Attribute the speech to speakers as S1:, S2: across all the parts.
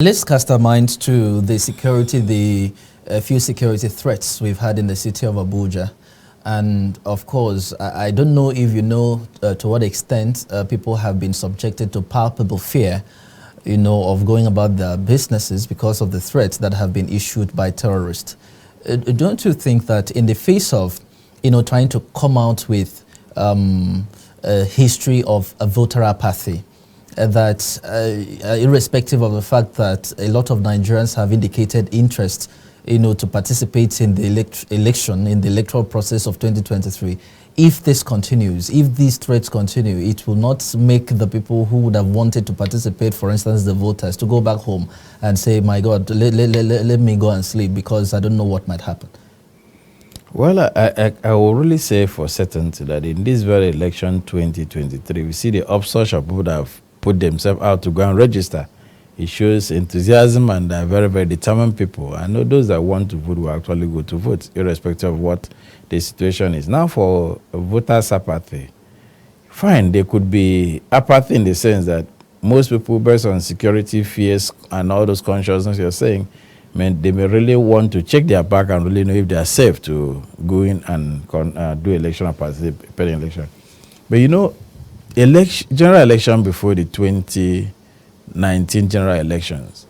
S1: Let's cast our minds to the few security threats we've had in the city of Abuja. And of course, I don't know if you know to what extent people have been subjected to palpable fear, of going about their businesses because of the threats that have been issued by terrorists. Don't you think that in the face of, trying to come out with a history of a voter apathy, that irrespective of the fact that a lot of Nigerians have indicated interest, to participate in the election, in the electoral process of 2023, if this continues, if these threats continue, it will not make the people who would have wanted to participate, for instance, the voters, to go back home and say, my God, let me go and sleep because I don't know what might happen.
S2: Well, I will really say for certainty that in this very election 2023, we see the upsurge of people that have put themselves out to go and register. It shows enthusiasm, and they're very, very determined people. I know those that want to vote will actually go to vote, irrespective of what the situation is. Now, for voters' apathy, fine, there could be apathy in the sense that most people, based on security fears and all those consciousness you're saying, they may really want to check their back and really know if they are safe to go in and do election or participate in election. But general election before the 2019 general elections,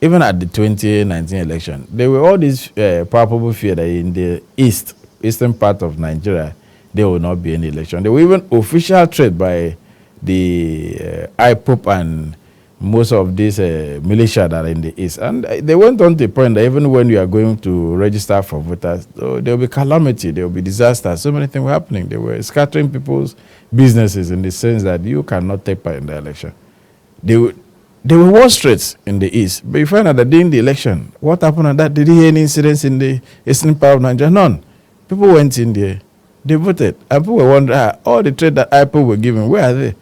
S2: even at the 2019 election, there were all these palpable fear that in the eastern part of Nigeria, there will not be any election. There were even official threat by the IPOP and most of these militia that are in the east. And they went on to the point that even when you are going to register for voters, there will be calamity, there will be disaster. So many things were happening. They were scattering people's businesses in the sense that you cannot take part in the election. There were war threats in the east. But you find out that during the election, what happened on that? Did you hear any incidents in the eastern part of Nigeria? None. People went in there, they voted. And people were wondering, all the threats that IPOP were giving, where are they?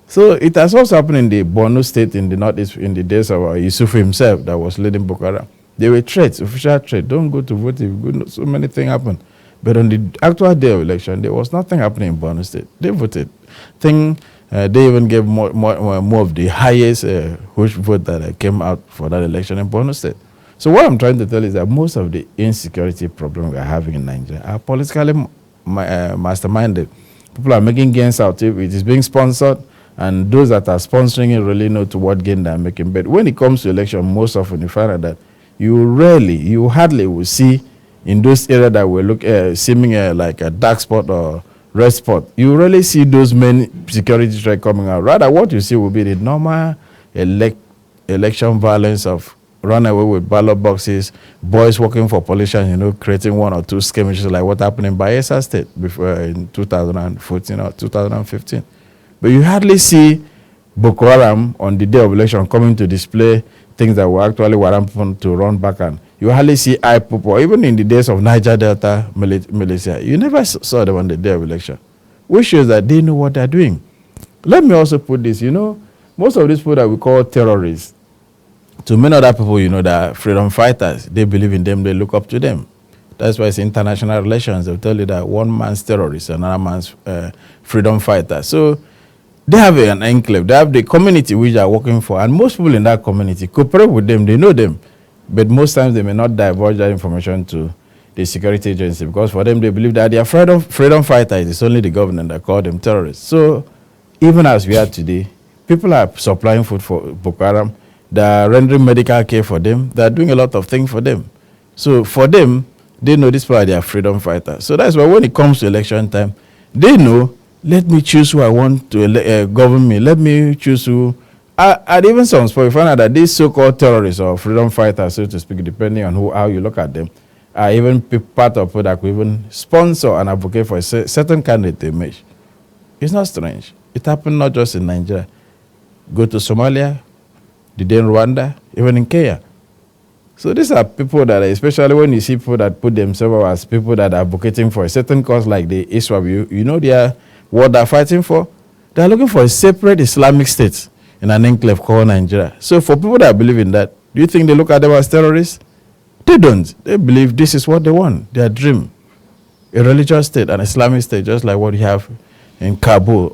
S2: So it has also happened in the Borno state in the northeast in the days of Yusuf himself that was leading Boko Haram. There were threats, official threats. Don't go to vote if you go. So many things happened. But on the actual day of election, there was nothing happening in Borno state. They voted. They even gave more of the highest vote that came out for that election in Borno state. So what I'm trying to tell is that most of the insecurity problems we are having in Nigeria are politically masterminded. People are making gains out of it. It is being sponsored. And those that are sponsoring it really know to what gain they're making. But when it comes to election, most often you find out that you hardly will see in those areas that will seeming like a dark spot or red spot, you really see those many security threats coming out. Rather, what you see will be the normal election violence of run away with ballot boxes, boys working for politicians, creating one or two skirmishes like what happened in Bassey State before in 2014 or 2015. But you hardly see Boko Haram on the day of election coming to display things that were actually warrant people to run back, and you hardly see IPOP, or even in the days of Niger Delta militia. You never saw them on the day of election, which shows that they know what they're doing. Let me also put this, most of these people that we call terrorists, to many other people, that are freedom fighters, they believe in them, they look up to them. That's why it's international relations. They'll tell you that one man's terrorist, another man's freedom fighter. So they have an enclave. They have the community which they are working for. And most people in that community cooperate with them. They know them. But most times they may not divulge that information to the security agency because for them they believe that they are freedom fighters. It's only the government that call them terrorists. So even as we are today, people are supplying food for Boko Haram. They are rendering medical care for them. They are doing a lot of things for them. So for them, they know this part they are freedom fighters. So that's why when it comes to election time, they know, let me choose who I want to govern me. Let me choose who. At even some point, you find out that these so-called terrorists or freedom fighters, so to speak, depending on how you look at them, are even part of people that could even sponsor and advocate for a certain candidate image. It's not strange. It happened not just in Nigeria. Go to Somalia, did in Rwanda, even in Kenya. So these are people that, especially when you see people that put themselves as people that are advocating for a certain cause like the ISWAP, they are what they're fighting for. They're looking for a separate Islamic state in an enclave called Nigeria. So for people that believe in that, do you think they look at them as terrorists? They don't. They believe this is what they want, their dream. A religious state, an Islamic state, just like what you have in Kabul